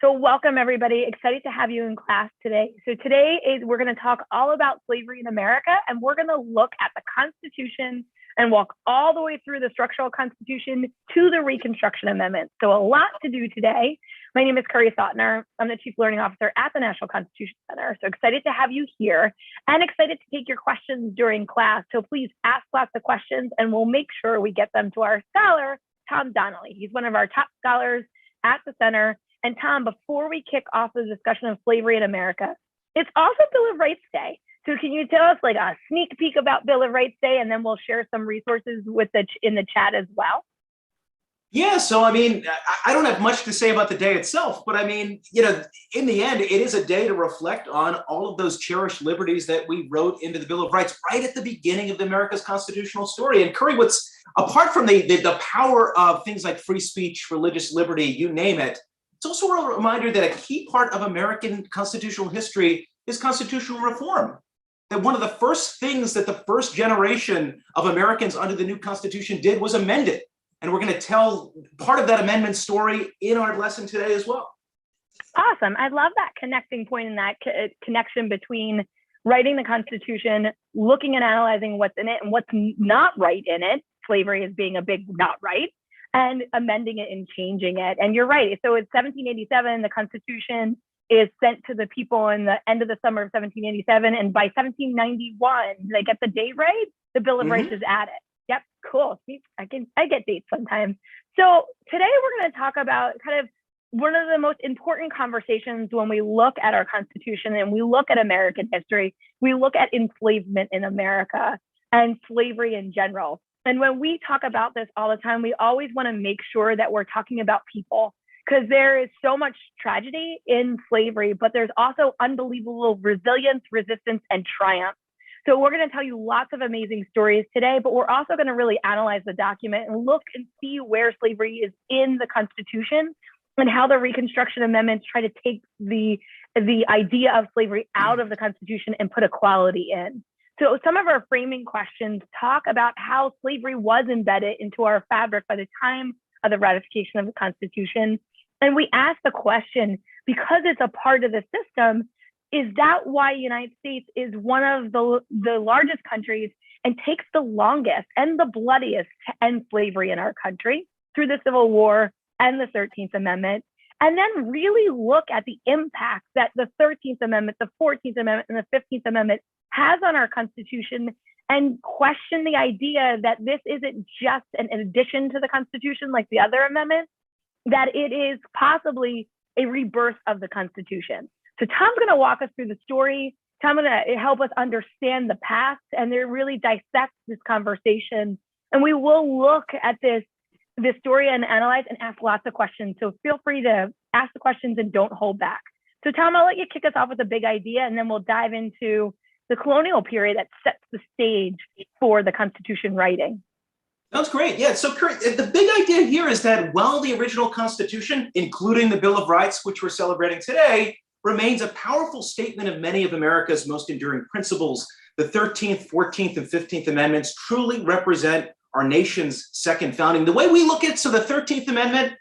So welcome everybody, excited to have you in class today. So today we're gonna talk all about slavery in America, and we're gonna look at the Constitution and walk all the way through the structural Constitution to the Reconstruction Amendment. So a lot to do today. My name is Curry Sautner. I'm the Chief Learning Officer at the National Constitution Center. So excited to have you here and excited to take your questions during class. So please ask lots of questions and we'll make sure we get them to our scholar, Tom Donnelly. He's one of our top scholars at the center. And Tom, before we kick off the discussion of slavery in America, it's also Bill of Rights Day. So can you tell us like a sneak peek about Bill of Rights Day, and then we'll share some resources in the chat as well? Yeah, so I mean, I don't have much to say about the day itself, but I mean, in the end, it is a day to reflect on all of those cherished liberties that we wrote into the Bill of Rights right at the beginning of America's constitutional story. And Curry, apart from the power of things like free speech, religious liberty, you name it, it's also a reminder that a key part of American constitutional history is constitutional reform. That one of the first things that the first generation of Americans under the new Constitution did was amend it. And we're going to tell part of that amendment story in our lesson today as well. Awesome. I love that connecting point and that connection between writing the Constitution, looking and analyzing what's in it and what's not right in it, slavery as being a big not right, and amending it and changing it. And you're right. So it's 1787, the Constitution is sent to the people in the end of the summer of 1787. And by 1791, did I get the date right? The Bill of Rights is added. Yep, cool. See, I get dates sometimes. So today we're going to talk about kind of one of the most important conversations when we look at our Constitution and we look at American history. We look at enslavement in America and slavery in general. And when we talk about this all the time, we always want to make sure that we're talking about people, because there is so much tragedy in slavery, but there's also unbelievable resilience, resistance, and triumph. So we're going to tell you lots of amazing stories today, but we're also going to really analyze the document and look and see where slavery is in the Constitution and how the Reconstruction Amendments try to take the idea of slavery out of the Constitution and put equality in. So some of our framing questions talk about how slavery was embedded into our fabric by the time of the ratification of the Constitution. And we ask the question, because it's a part of the system, is that why the United States is one of the largest countries and takes the longest and the bloodiest to end slavery in our country through the Civil War and the 13th Amendment? And then really look at the impact that the 13th Amendment, the 14th Amendment, and the 15th Amendment has on our Constitution, and question the idea that this isn't just an addition to the Constitution like the other amendments, that it is possibly a rebirth of the Constitution. So Tom's going to walk us through the story. Tom's going to help us understand the past and they really dissect this conversation. And we will look at this story and analyze and ask lots of questions. So feel free to ask the questions and don't hold back. So Tom, I'll let you kick us off with a big idea and then we'll dive into the colonial period that sets the stage for the Constitution writing. That's great. Yeah. So Kurt, the big idea here is that while the original Constitution, including the Bill of Rights, which we're celebrating today, remains a powerful statement of many of America's most enduring principles, the 13th, 14th, and 15th Amendments truly represent our nation's second founding. The way we look at, so the 13th Amendment,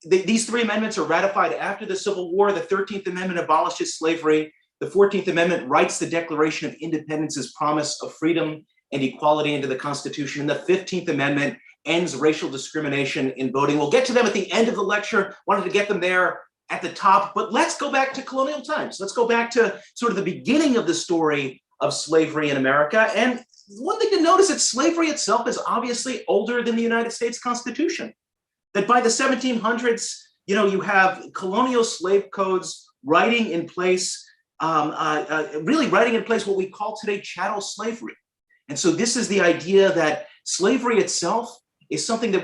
these three amendments are ratified after the Civil War. The 13th Amendment abolishes slavery. The 14th Amendment writes the Declaration of Independence's promise of freedom and equality into the Constitution. And the 15th Amendment ends racial discrimination in voting. We'll get to them at the end of the lecture. Wanted to get them there at the top, but let's go back to colonial times. Let's go back to sort of the beginning of the story of slavery in America. And one thing to notice is that slavery itself is obviously older than the United States Constitution. That by the 1700s, you have colonial slave codes writing in place, really writing in place what we call today chattel slavery. And so this is the idea that slavery itself is something that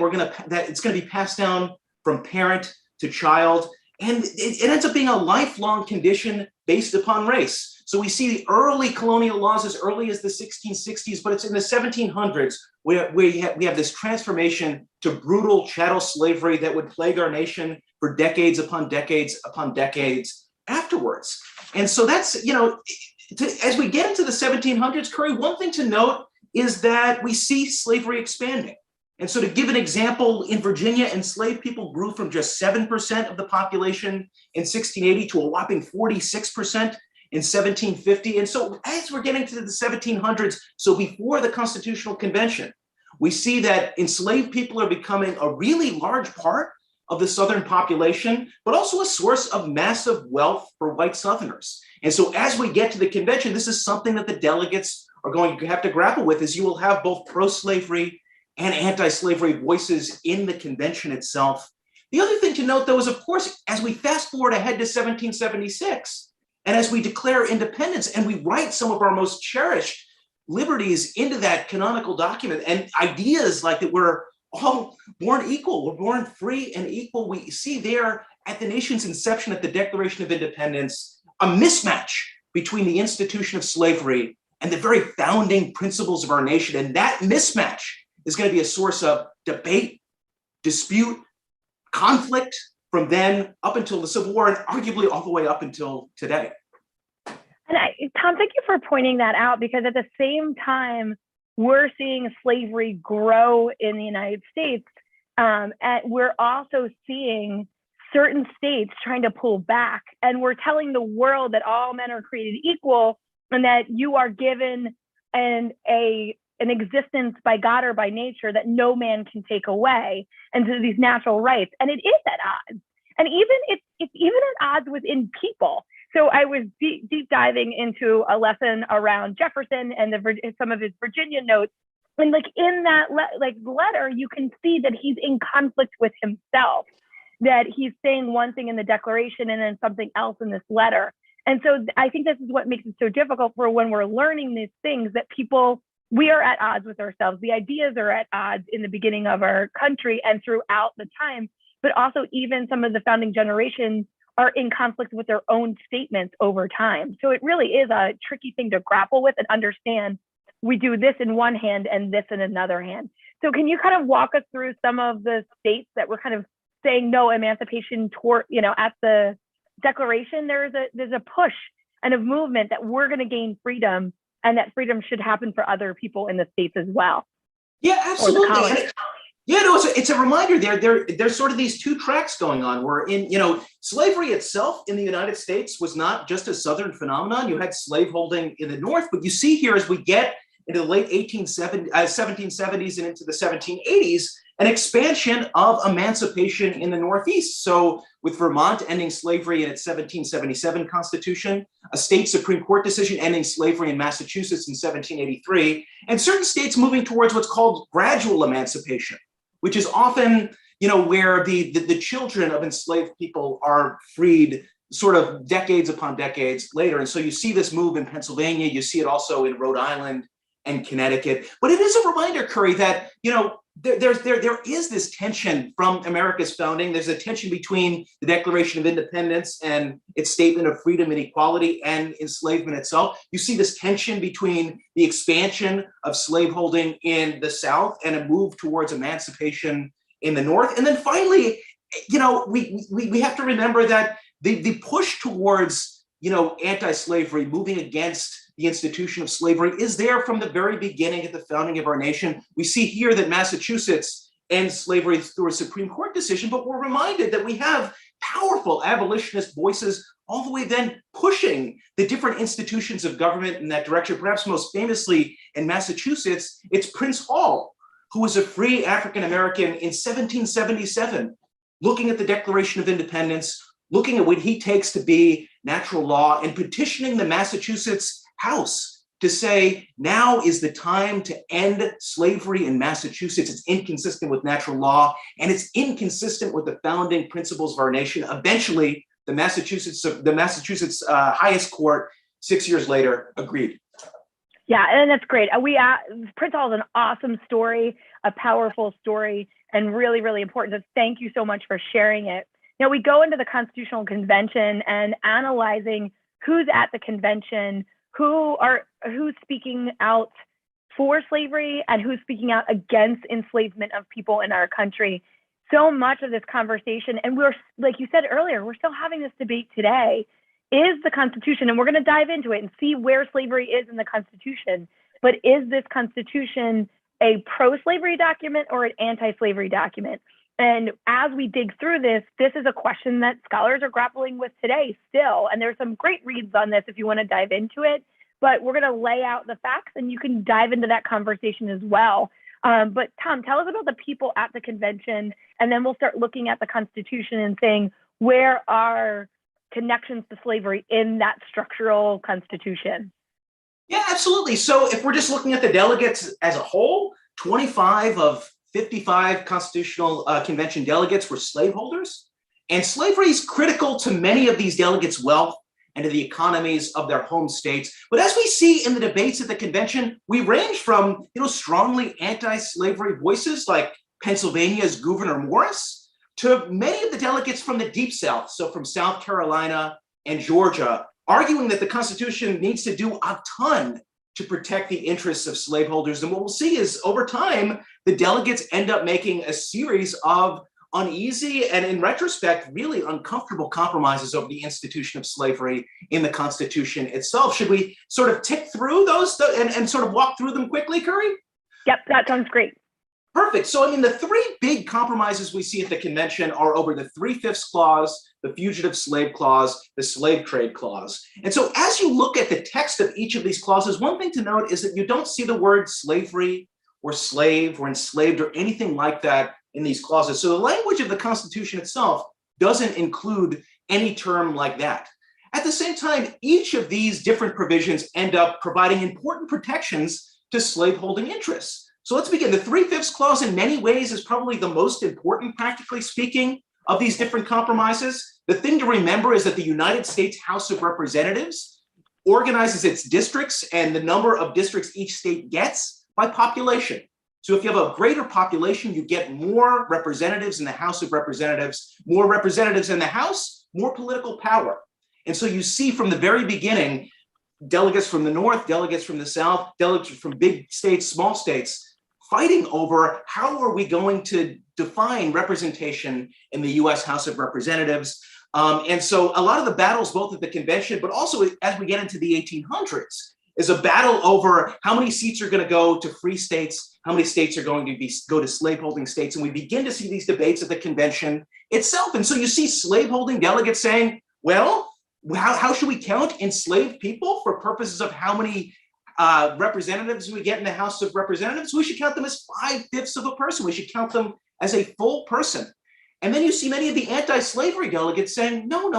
it's going to be passed down from parent to child. And it ends up being a lifelong condition based upon race. So we see the early colonial laws as early as the 1660s, but it's in the 1700s where we have this transformation to brutal chattel slavery that would plague our nation for decades upon decades upon decades afterwards. And so that's, as we get into the 1700s, Curry, one thing to note is that we see slavery expanding. And so to give an example, in Virginia, enslaved people grew from just 7% of the population in 1680 to a whopping 46% in 1750. And so as we're getting to the 1700s, so before the Constitutional Convention, we see that enslaved people are becoming a really large part of the Southern population, but also a source of massive wealth for white Southerners. And so as we get to the convention, this is something that the delegates are going to have to grapple with, is you will have both pro-slavery and anti-slavery voices in the convention itself. The other thing to note, though, is, of course, as we fast forward ahead to 1776, and as we declare independence and we write some of our most cherished liberties into that canonical document, and ideas like that we're all born equal, we're born free and equal, we see there at the nation's inception, at the Declaration of Independence, a mismatch between the institution of slavery and the very founding principles of our nation. And that mismatch is going to be a source of debate, dispute, conflict from then up until the Civil War, and arguably all the way up until today. And Tom, thank you for pointing that out, because at the same time, we're seeing slavery grow in the United States. And we're also seeing certain states trying to pull back. And we're telling the world that all men are created equal and that you are given an existence by God or by nature that no man can take away, and so these natural rights. And it is at odds. And even it's even at odds within people. So I was deep diving into a lesson around Jefferson and some of his Virginia notes. And like in that letter, you can see that he's in conflict with himself, that he's saying one thing in the Declaration and then something else in this letter. And so I think this is what makes it so difficult for when we're learning these things, that we are at odds with ourselves. The ideas are at odds in the beginning of our country and throughout the time, but also even some of the founding generations are in conflict with their own statements over time. So it really is a tricky thing to grapple with and understand. We do this in one hand and this in another hand. So can you kind of walk us through some of the states that were kind of saying no emancipation toward, at the Declaration? There's a push and a movement that we're going to gain freedom, and that freedom should happen for other people in the states as well. Yeah, absolutely. Yeah, no, it's a reminder there's sort of these two tracks going on, where slavery itself in the United States was not just a Southern phenomenon. You had slaveholding in the North, but you see here as we get into the late 1770s and into the 1780s, an expansion of emancipation in the Northeast. So with Vermont ending slavery in its 1777 Constitution, a state Supreme Court decision ending slavery in Massachusetts in 1783, and certain states moving towards what's called gradual emancipation, which is often, where the children of enslaved people are freed sort of decades upon decades later. And so you see this move in Pennsylvania, you see it also in Rhode Island and Connecticut. But it is a reminder, Curry, that, there is this tension from America's founding. There's a tension between the Declaration of Independence and its statement of freedom and equality and enslavement itself. You see this tension between the expansion of slaveholding in the South and a move towards emancipation in the North. And then finally, we have to remember that the push towards, anti-slavery, moving against the institution of slavery, is there from the very beginning at the founding of our nation. We see here that Massachusetts ends slavery through a Supreme Court decision, but we're reminded that we have powerful abolitionist voices all the way then pushing the different institutions of government in that direction. Perhaps most famously in Massachusetts, it's Prince Hall, who was a free African-American in 1777, looking at the Declaration of Independence, looking at what he takes to be natural law, and petitioning the Massachusetts House to say, now is the time to end slavery in Massachusetts. It's inconsistent with natural law, and it's inconsistent with the founding principles of our nation. Eventually, the Massachusetts highest court, 6 years later, agreed. Yeah, and that's great. Prince Hall is an awesome story, a powerful story, and really, really important. So thank you so much for sharing it. Now, we go into the Constitutional Convention and analyzing who's at the convention, who's speaking out for slavery and who's speaking out against enslavement of people in our country. So much of this conversation, and we're, like you said earlier, we're still having this debate today, is the Constitution, and we're going to dive into it and see where slavery is in the Constitution. But is this Constitution a pro-slavery document or an anti-slavery document? And as we dig through this, this is a question that scholars are grappling with today still. And there's some great reads on this if you want to dive into it. But we're going to lay out the facts and you can dive into that conversation as well. But Tom, tell us about the people at the convention, and then we'll start looking at the Constitution and saying, where are connections to slavery in that structural Constitution? Yeah, absolutely. So if we're just looking at the delegates as a whole, 25 of 55 Constitutional Convention delegates were slaveholders. And slavery is critical to many of these delegates' wealth and to the economies of their home states. But as we see in the debates at the convention, we range from strongly anti-slavery voices like Pennsylvania's Gouverneur Morris to many of the delegates from the Deep South, so from South Carolina and Georgia, arguing that the Constitution needs to do a ton to protect the interests of slaveholders. And what we'll see is over time, the delegates end up making a series of uneasy and, in retrospect, really uncomfortable compromises over the institution of slavery in the Constitution itself. Should we sort of tick through those and sort of walk through them quickly, Curry? Yep, that sounds great. Perfect. So, I mean, the three big compromises we see at the convention are over the 3/5 clause, the fugitive slave clause, the slave trade clause. And so as you look at the text of each of these clauses, one thing to note is that you don't see the word slavery or slave or enslaved or anything like that in these clauses. So the language of the Constitution itself doesn't include any term like that. At the same time, each of these different provisions end up providing important protections to slaveholding interests. So let's begin. The 3/5 clause in many ways is probably the most important, practically speaking, of these different compromises. The thing to remember is that the United States House of Representatives organizes its districts and the number of districts each state gets by population. So if you have a greater population, you get more representatives in the House of Representatives, more representatives in the House, more political power. And so you see from the very beginning, delegates from the North, delegates from the South, delegates from big states, small states, fighting over how are we going to define representation in the US House of Representatives. And so a lot of the battles, both at the convention, but also as we get into the 1800s, is a battle over how many seats are going to go to free states, how many states are going to go to slaveholding states. And we begin to see these debates at the convention itself. And so you see slaveholding delegates saying, well, how should we count enslaved people for purposes of how many representatives we get in the House of Representatives? We should count them as 5/5 of a person. We should count them as a full person. And then you see many of the anti-slavery delegates saying, no,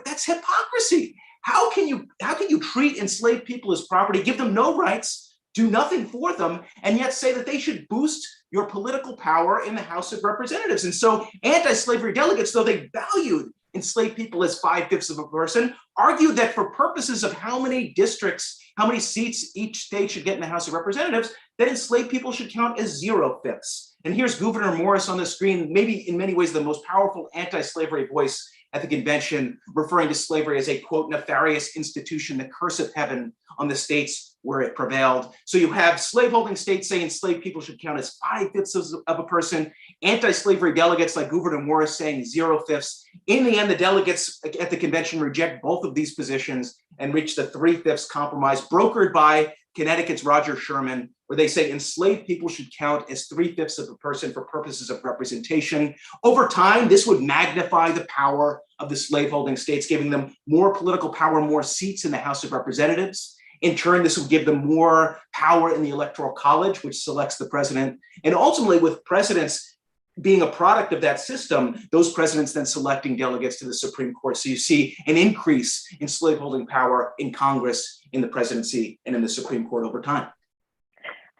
that's hypocrisy. How can you treat enslaved people as property, give them no rights, do nothing for them, and yet say that they should boost your political power in the House of Representatives? And so anti-slavery delegates, though they valued enslaved people as 5/5 of a person, argued that for purposes of how many districts, how many seats each state should get in the House of Representatives, that enslaved people should count as 0/5. And here's Gouverneur Morris on the screen, maybe in many ways the most powerful anti-slavery voice at the convention, referring to slavery as a, quote, nefarious institution, the curse of heaven on the states where it prevailed. So you have slaveholding states saying enslaved people should count as 5/5 of a person, anti-slavery delegates like Gouverneur Morris saying 0/5. In the end, the delegates at the convention reject both of these positions and reach the 3/5 compromise brokered by Connecticut's Roger Sherman, where they say enslaved people should count as 3/5 of a person for purposes of representation. Over time, this would magnify the power of the slaveholding states, giving them more political power, more seats in the House of Representatives. In turn, this would give them more power in the Electoral College, which selects the president. And ultimately, with presidents being a product of that system, those presidents then selecting delegates to the Supreme Court. So you see an increase in slaveholding power in Congress, in the presidency, and in the Supreme Court over time.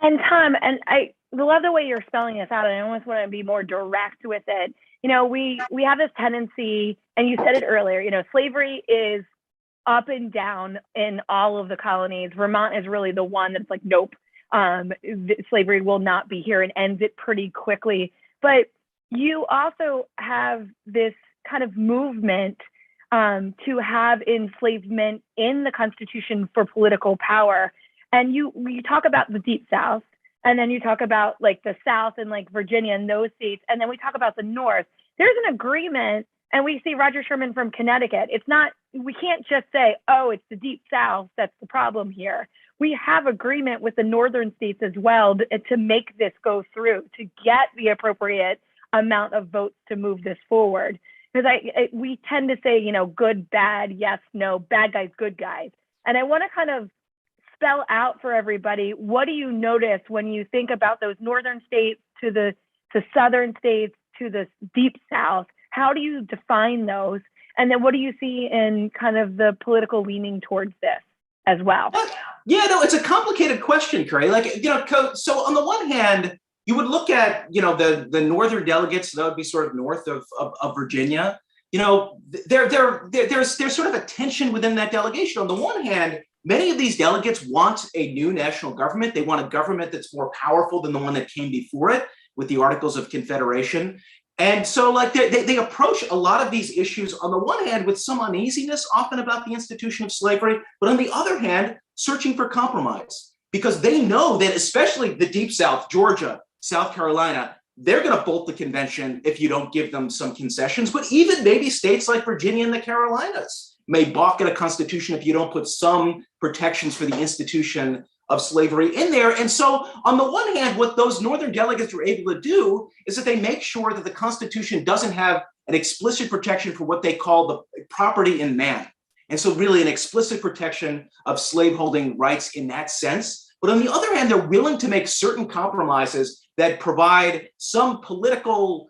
And Tom, and I love the way you're spelling this out, and I almost want to be more direct with it. We have this tendency, and you said it earlier, slavery is up and down in all of the colonies. Vermont is really the one that's like, nope, slavery will not be here, and ends it pretty quickly. But you also have this kind of movement to have enslavement in the Constitution for political power. And you talk about the Deep South, and then you talk about like the South and like Virginia and those states, and then we talk about the North. There's an agreement, and we see Roger Sherman from Connecticut. We can't just say, oh, it's the Deep South that's the problem here. we have agreement with the northern states as well to make this go through, to get the appropriate amount of votes to move this forward. Because we tend to say, you know, good, bad, yes, no, bad guys, good guys. And I want to kind of spell out for everybody, what do you notice when you think about those northern states to southern states to the deep south? How do you define those? And then what do you see in kind of the political leaning towards this as well? Yeah, no, it's a complicated question, Carrie. Like, you know, so on the one hand, you would look at, you know, the northern delegates, that would be sort of north of Virginia. You know, there's sort of a tension within that delegation. On the one hand, many of these delegates want a new national government. They want a government that's more powerful than the one that came before it with the Articles of Confederation. And so, like, they approach a lot of these issues on the one hand with some uneasiness, often about the institution of slavery, but on the other hand, searching for compromise, because they know that especially the Deep South, Georgia, South Carolina, they're going to bolt the convention if you don't give them some concessions. But even maybe states like Virginia and the Carolinas may balk at a constitution if you don't put some protections for the institution of slavery in there. And so on the one hand, what those northern delegates were able to do is that they make sure that the Constitution doesn't have an explicit protection for what they call the property in man. And so really an explicit protection of slaveholding rights in that sense. But on the other hand, they're willing to make certain compromises that provide some political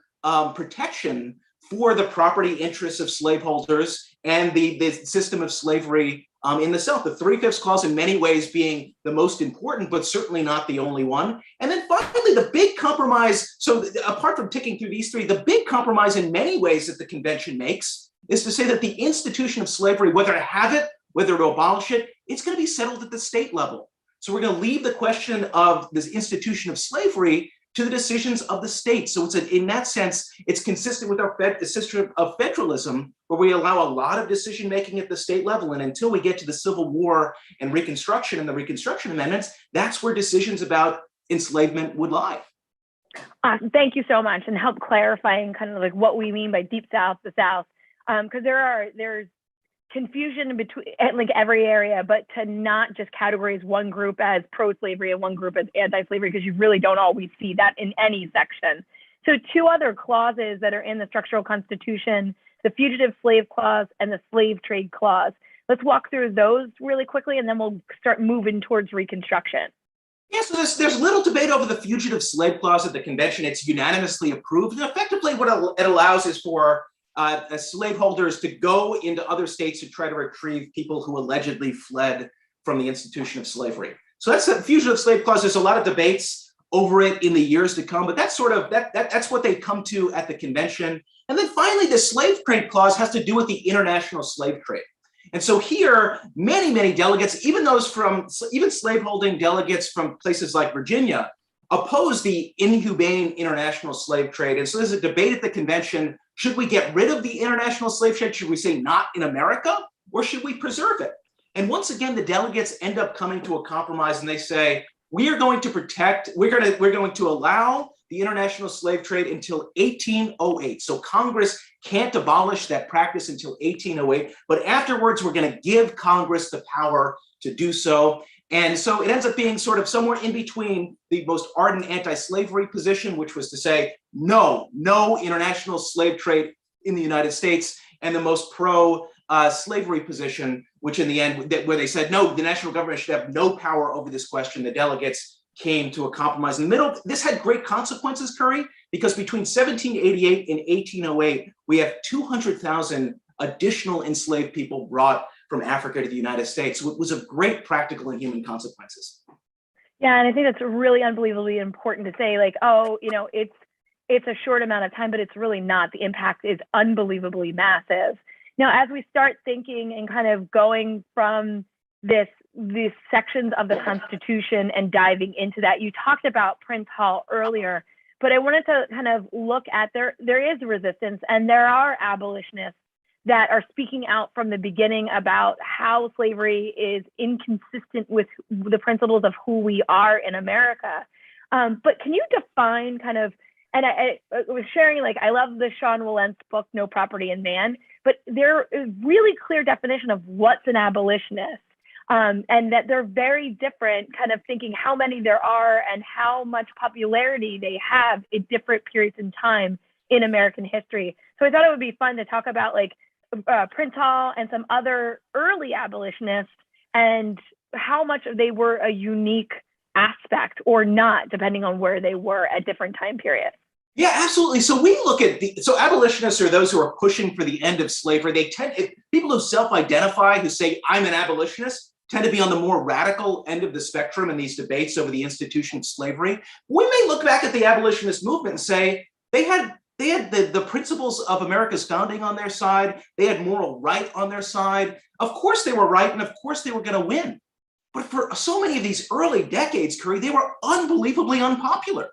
protection for the property interests of slaveholders and the system of slavery in the South. The 3/5 clause in many ways being the most important, but certainly not the only one. And then finally, the big compromise, so apart from ticking through these three, the big compromise in many ways that the convention makes is to say that the institution of slavery, whether to have it, whether to abolish it, it's going to be settled at the state level. So we're going to leave the question of this institution of slavery to the decisions of the states. So in that sense, it's consistent with our system of federalism, where we allow a lot of decision-making at the state level. And until we get to the Civil War and Reconstruction and the Reconstruction Amendments, that's where decisions about enslavement would lie. Thank you so much, and help clarifying kind of like what we mean by Deep South, the South, because there's confusion in between like every area, but to not just categorize one group as pro-slavery and one group as anti-slavery, because you really don't always see that in any section. So two other clauses that are in the structural constitution, the fugitive slave clause and the slave trade clause. Let's walk through those really quickly, and then we'll start moving towards Reconstruction. Yeah, so there's little debate over the fugitive slave clause at the convention. It's unanimously approved. And effectively what it allows is for slaveholders to go into other states to try to retrieve people who allegedly fled from the institution of slavery. So that's the fugitive slave clause. There's a lot of debates over it in the years to come, but that's sort of that's what they come to at the convention. And then finally, the slave trade clause has to do with the international slave trade. And so here, many delegates, even slaveholding delegates from places like Virginia, oppose the inhumane international slave trade. And so there's a debate at the convention. Should we get rid of the international slave trade? Should we say not in America, or should we preserve it? And once again, the delegates end up coming to a compromise, and they say, we're going to allow the international slave trade until 1808. So Congress can't abolish that practice until 1808, but afterwards we're going to give Congress the power to do so. And so it ends up being sort of somewhere in between the most ardent anti-slavery position, which was to say, no international slave trade in the United States, and the most pro-slavery position, which in the end, where they said, no, the national government should have no power over this question. The delegates came to a compromise in the middle. This had great consequences, Curry, because between 1788 and 1808, we have 200,000 additional enslaved people brought from Africa to the United States. So it was of great practical and human consequences. Yeah, and I think that's really unbelievably important to say, like, oh, you know, it's a short amount of time, but it's really not. The impact is unbelievably massive. Now, as we start thinking and kind of going from these sections of the Constitution and diving into that, you talked about Prince Hall earlier, but I wanted to kind of look at there is resistance, and there are abolitionists that are speaking out from the beginning about how slavery is inconsistent with the principles of who we are in America. But can you define kind of, and I was sharing, like, I love the Sean Wilentz book, No Property in Man, but there is really clear definition of what's an abolitionist. and that they're very different, kind of thinking how many there are and how much popularity they have at different periods in time in American history. So I thought it would be fun to talk about like Prince Hall and some other early abolitionists and how much they were a unique aspect or not, depending on where they were at different time periods. Yeah, absolutely. So we look at so abolitionists are those who are pushing for the end of slavery. They tend, people who self-identify, who say I'm an abolitionist, tend to be on the more radical end of the spectrum in these debates over the institution of slavery. We may look back at the abolitionist movement and say they had the principles of America's founding on their side. They had moral right on their side. Of course they were right, and of course they were going to win. But for so many of these early decades, Curry, they were unbelievably unpopular.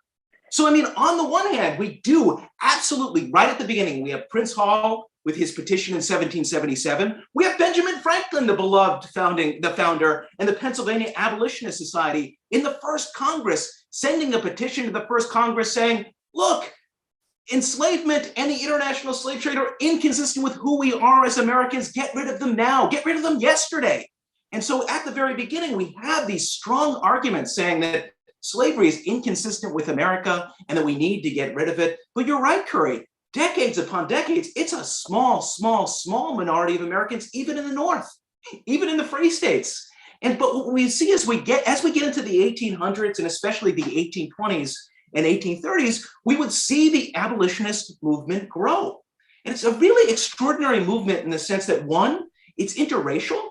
So, I mean, on the one hand, we do absolutely, right at the beginning, we have Prince Hall with his petition in 1777. We have Benjamin Franklin, the beloved the founder, and the Pennsylvania Abolitionist Society in the first Congress, sending a petition to the first Congress saying, look, enslavement and the international slave trade are inconsistent with who we are as Americans. Get rid of them now. Get rid of them yesterday. And so at the very beginning, we have these strong arguments saying that slavery is inconsistent with America and that we need to get rid of it. But you're right, Curry. Decades upon decades, it's a small minority of Americans, even in the North, even in the free states. But what we see as we get into the 1800s and especially the 1820s and 1830s, we would see the abolitionist movement grow. And it's a really extraordinary movement in the sense that, one, it's interracial.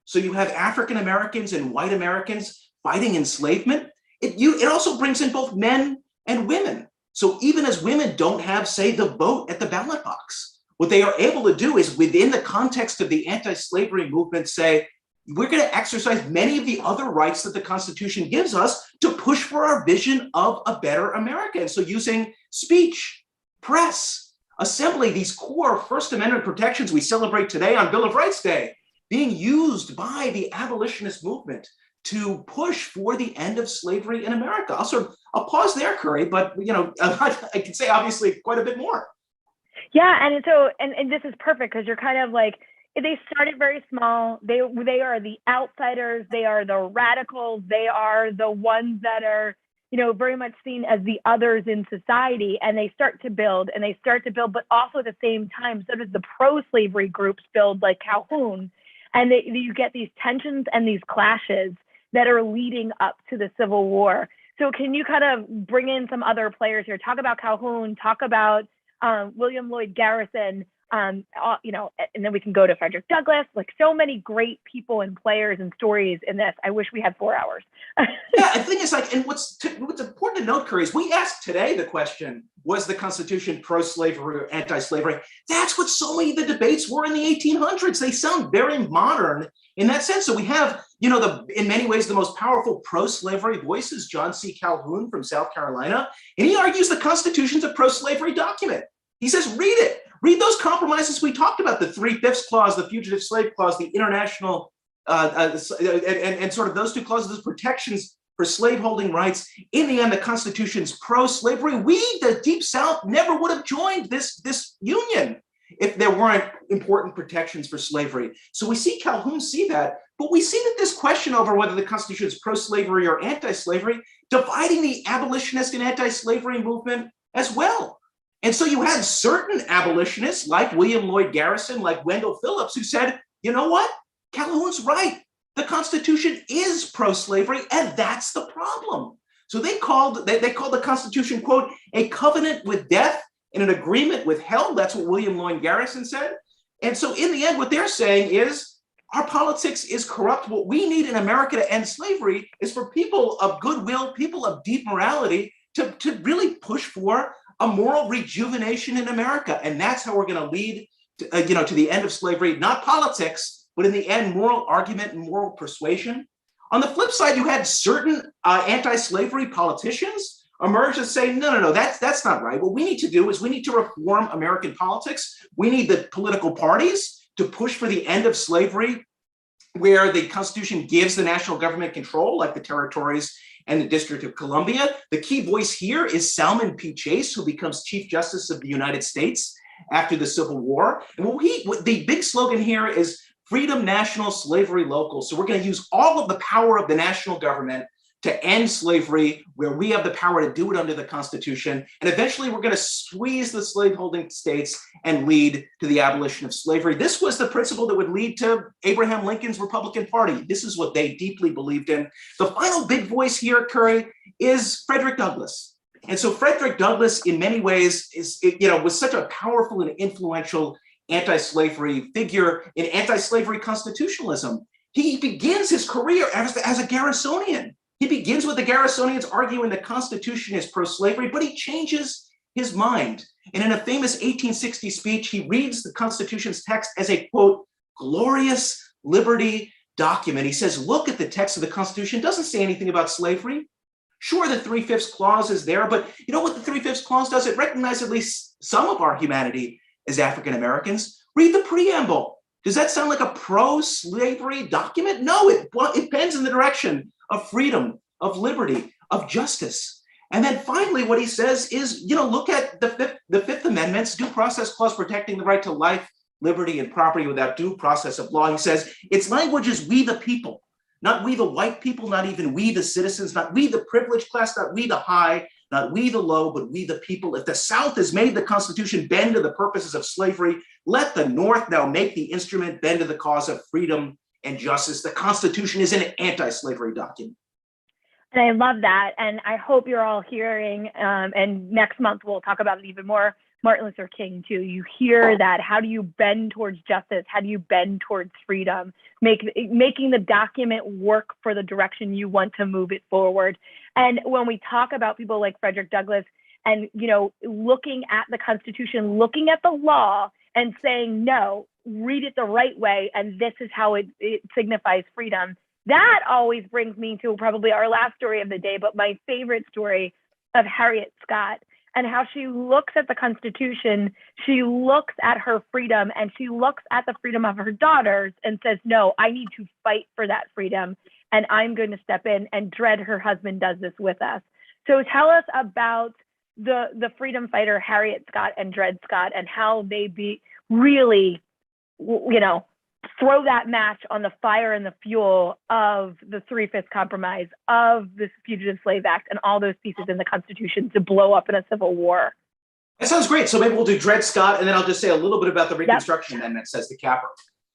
So you have African Americans and white Americans fighting enslavement. It also brings in both men and women. So even as women don't have, say, the vote at the ballot box, what they are able to do is, within the context of the anti-slavery movement, say, we're going to exercise many of the other rights that the Constitution gives us to push for our vision of a better America. And so using speech, press, assembly, these core First Amendment protections we celebrate today on Bill of Rights Day, being used by the abolitionist movement to push for the end of slavery in America. I'll pause there, Curry, but I can say obviously quite a bit more. Yeah, and so and this is perfect because you're kind of like, they started very small. They are the outsiders. They are the radicals. They are the ones that are, very much seen as the others in society. And they start to build, but also at the same time, so does the pro-slavery groups build, like Calhoun. And you get these tensions and these clashes that are leading up to the Civil War. So can you kind of bring in some other players here? Talk about Calhoun, talk about William Lloyd Garrison, and then we can go to Frederick Douglass, like so many great people and players and stories in this. I wish we had 4 hours. Yeah, the thing is, and what's important to note, Curry, is we asked today the question, was the Constitution pro-slavery or anti-slavery? That's what so many of the debates were in the 1800s. They sound very modern in that sense. So we have, in many ways, the most powerful pro-slavery voice is John C. Calhoun from South Carolina. And he argues the Constitution's a pro-slavery document. He says, read it. Read those compromises we talked about, the 3/5 clause, the fugitive slave clause, the international, and sort of those two clauses, those protections for slaveholding rights. In the end, the Constitution's pro-slavery. We, the Deep South, never would have joined this union if there weren't important protections for slavery. So we see Calhoun see that, but we see that this question over whether the Constitution is pro-slavery or anti-slavery, dividing the abolitionist and anti-slavery movement as well. And so you had certain abolitionists like William Lloyd Garrison, like Wendell Phillips, who said, you know what? Calhoun's right. The Constitution is pro-slavery, and that's the problem. So they called the Constitution, quote, a covenant with death and an agreement with hell. That's what William Lloyd Garrison said. And so in the end, what they're saying is our politics is corrupt. What we need in America to end slavery is for people of goodwill, people of deep morality, to really push for a moral rejuvenation in America. And that's how we're going to lead to the end of slavery, not politics, but in the end, moral argument and moral persuasion. On the flip side, you had certain anti-slavery politicians emerge and say, no, that's not right. What we need to do is we need to reform American politics. We need the political parties to push for the end of slavery, where the Constitution gives the national government control, like the territories and the District of Columbia. The key voice here is Salmon P. Chase, who becomes Chief Justice of the United States after the Civil War. And what the big slogan here is freedom national, slavery local. So we're going to use all of the power of the national government to end slavery, where we have the power to do it under the Constitution. And eventually we're going to squeeze the slaveholding states and lead to the abolition of slavery. This was the principle that would lead to Abraham Lincoln's Republican Party. This is what they deeply believed in. The final big voice here, Curry, is Frederick Douglass. And so Frederick Douglass, in many ways, was such a powerful and influential anti-slavery figure in anti-slavery constitutionalism. He begins his career as a Garrisonian. He begins with the Garrisonians arguing the Constitution is pro-slavery, but he changes his mind. And in a famous 1860 speech, he reads the Constitution's text as a, quote, glorious liberty document. He says, look at the text of the Constitution. It doesn't say anything about slavery. Sure, the 3/5 clause is there, but you know what the 3/5 clause does? It recognizes at least some of our humanity as African Americans. Read the preamble. Does that sound like a pro-slavery document? No, it bends in the direction of freedom, of liberty, of justice. And then finally, what he says is, look at the Fifth Amendment's due process clause protecting the right to life, liberty, and property without due process of law. He says, its language is we the people, not we the white people, not even we the citizens, not we the privileged class, not we the high, not we the low, but we the people. If the South has made the Constitution bend to the purposes of slavery, let the North now make the instrument bend to the cause of freedom and justice. The Constitution is an anti-slavery document. And I love that. And I hope you're all hearing, and next month we'll talk about it even more, Martin Luther King too. You hear that. How do you bend towards justice? How do you bend towards freedom? Making the document work for the direction you want to move it forward. And when we talk about people like Frederick Douglass and, looking at the Constitution, looking at the law and saying, no, read it the right way, and this is how it signifies freedom. That always brings me to probably our last story of the day, but my favorite story of Harriet Scott and how she looks at the Constitution, she looks at her freedom, and she looks at the freedom of her daughters and says, no, I need to fight for that freedom, and I'm going to step in. And DRED, her husband, does this with us. So tell us about the freedom fighter Harriet Scott and DRED Scott and how they really, throw that match on the fire and the fuel of the 3/5 compromise, of the Fugitive Slave Act, and all those pieces in the Constitution to blow up in a civil war. That sounds great. So maybe we'll do DRED Scott, and then I'll just say a little bit about the Reconstruction Amendment, says the capper.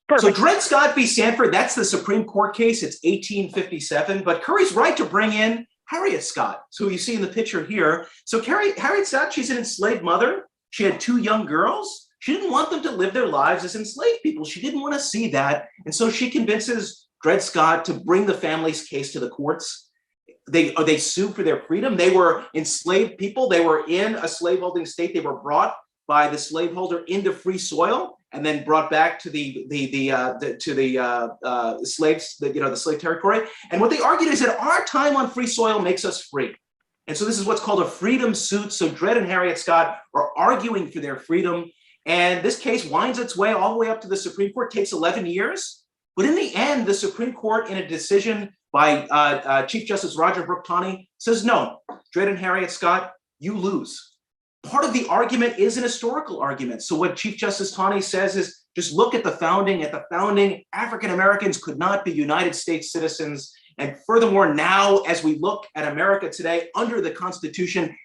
Perfect. So DRED Scott v. Sandford, that's the Supreme Court case. It's 1857, but Curry's right to bring in Harriet Scott, who you see in the picture here. So Harriet Scott, she's an enslaved mother. She had 2 young girls. She didn't want them to live their lives as enslaved people. She didn't want to see that. And so she convinces DRED Scott to bring the family's case to the courts. They sue for their freedom. They were enslaved people. They were in a slaveholding state. They were brought by the slaveholder into free soil and then brought back to the slave territory. And what they argued is that our time on free soil makes us free. And so this is what's called a freedom suit. So DRED and Harriet Scott are arguing for their freedom. And this case winds its way all the way up to the Supreme Court, takes 11 years. But in the end, the Supreme Court, in a decision by Chief Justice Roger Brooke Taney, says, no, DRED and Harriet Scott, you lose. Part of the argument is an historical argument. So what Chief Justice Taney says is, just look at the founding. At the founding, African Americans could not be United States citizens. And furthermore, now, as we look at America today, under the Constitution,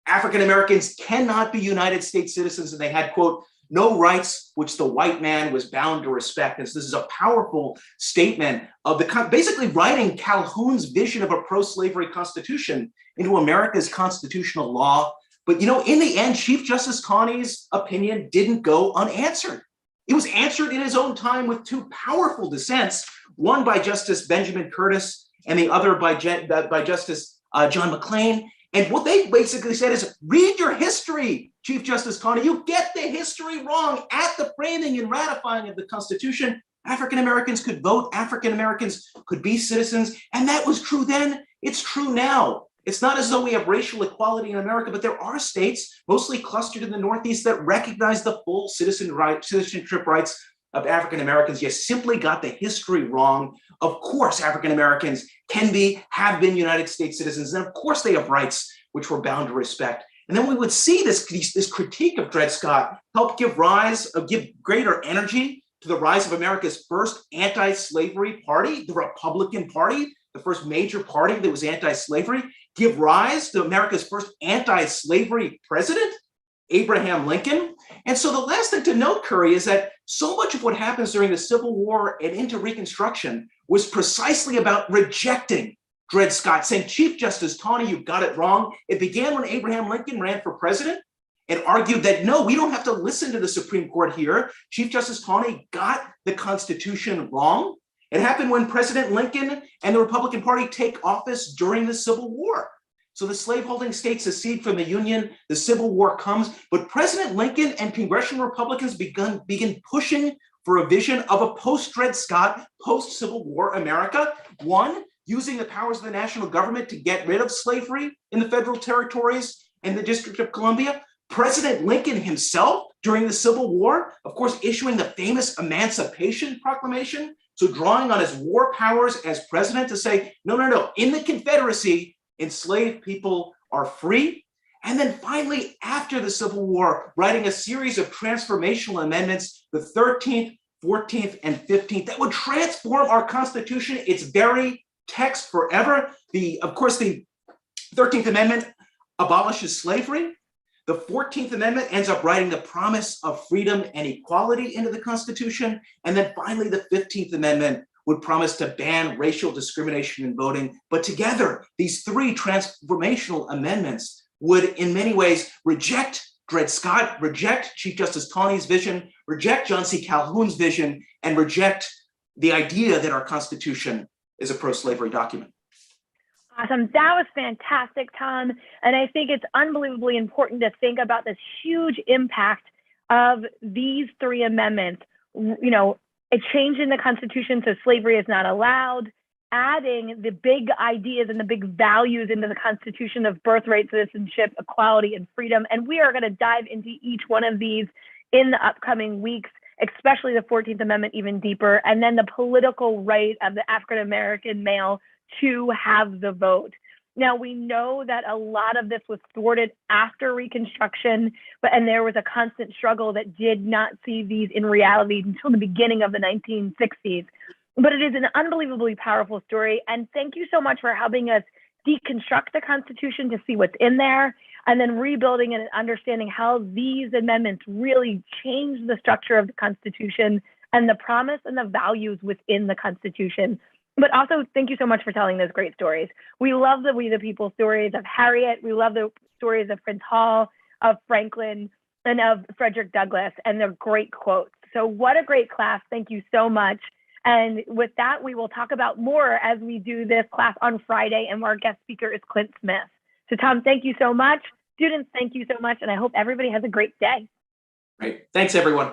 African Americans cannot be United States citizens, and they had, quote, no rights which the white man was bound to respect. And so this is a powerful statement of basically writing Calhoun's vision of a pro-slavery constitution into America's constitutional law. But, in the end, Chief Justice Taney's opinion didn't go unanswered. It was answered in his own time with 2 powerful dissents, one by Justice Benjamin Curtis and the other by Justice John McClain. And what they basically said is, read your history, Chief Justice Taney. You get the history wrong. At the framing and ratifying of the Constitution, African Americans could vote, African Americans could be citizens, and that was true then. It's true now. It's not as though we have racial equality in America, but there are states, mostly clustered in the Northeast, that recognize the full citizenship rights of African Americans. You simply got the history wrong. Of course, African Americans have been United States citizens, and of course they have rights which we're bound to respect. And then we would see this critique of DRED Scott help give greater energy to the rise of America's first anti-slavery party, the Republican Party, the first major party that was anti-slavery, give rise to America's first anti-slavery president, Abraham Lincoln. And so the last thing to note, Curry, is that so much of what happens during the Civil War and into Reconstruction was precisely about rejecting Dred Scott, saying, Chief Justice Taney, you got it wrong. It began when Abraham Lincoln ran for president and argued that, no, we don't have to listen to the Supreme Court here. Chief Justice Taney got the Constitution wrong. It happened when President Lincoln and the Republican Party take office during the Civil War. So the slaveholding states secede from the Union, the Civil War comes, but President Lincoln and congressional Republicans begin pushing for a vision of a post-Dred Scott, post-Civil War America. One, using the powers of the national government to get rid of slavery in the federal territories and the District of Columbia. President Lincoln himself, during the Civil War, of course, issuing the famous Emancipation Proclamation. So drawing on his war powers as president to say, no, no, no, in the Confederacy, enslaved people are free. And then finally, after the Civil War, writing a series of transformational amendments, the 13th, 14th, and 15th, that would transform our Constitution, its very text forever. Of course, the 13th Amendment abolishes slavery. The 14th Amendment ends up writing the promise of freedom and equality into the Constitution. And then finally, the 15th Amendment would promise to ban racial discrimination in voting. But together, these three transformational amendments would in many ways reject Dred Scott, reject Chief Justice Taney's vision, reject John C. Calhoun's vision, and reject the idea that our Constitution is a pro-slavery document. Awesome. That was fantastic, Tom. And I think it's unbelievably important to think about this huge impact of these three amendments. You know, a change in the Constitution so slavery is not allowed, adding the big ideas and the big values into the Constitution of birthright, citizenship, equality, and freedom. And we are going to dive into each one of these in the upcoming weeks, especially the 14th Amendment even deeper, and then the political right of the African-American male to have the vote. Now, we know that a lot of this was thwarted after Reconstruction, and there was a constant struggle that did not see these in reality until the beginning of the 1960s. But it is an unbelievably powerful story. And thank you so much for helping us deconstruct the Constitution to see what's in there, and then rebuilding it and understanding how these amendments really change the structure of the Constitution and the promise and the values within the Constitution. But also, thank you so much for telling those great stories. We love the We the People stories of Harriet. We love the stories of Prince Hall, of Franklin, and of Frederick Douglass, and their great quotes. So what a great class. Thank you so much. And with that, we will talk about more as we do this class on Friday, and our guest speaker is Clint Smith. So Tom, thank you so much. Students, thank you so much. And I hope everybody has a great day. Great. Thanks, everyone.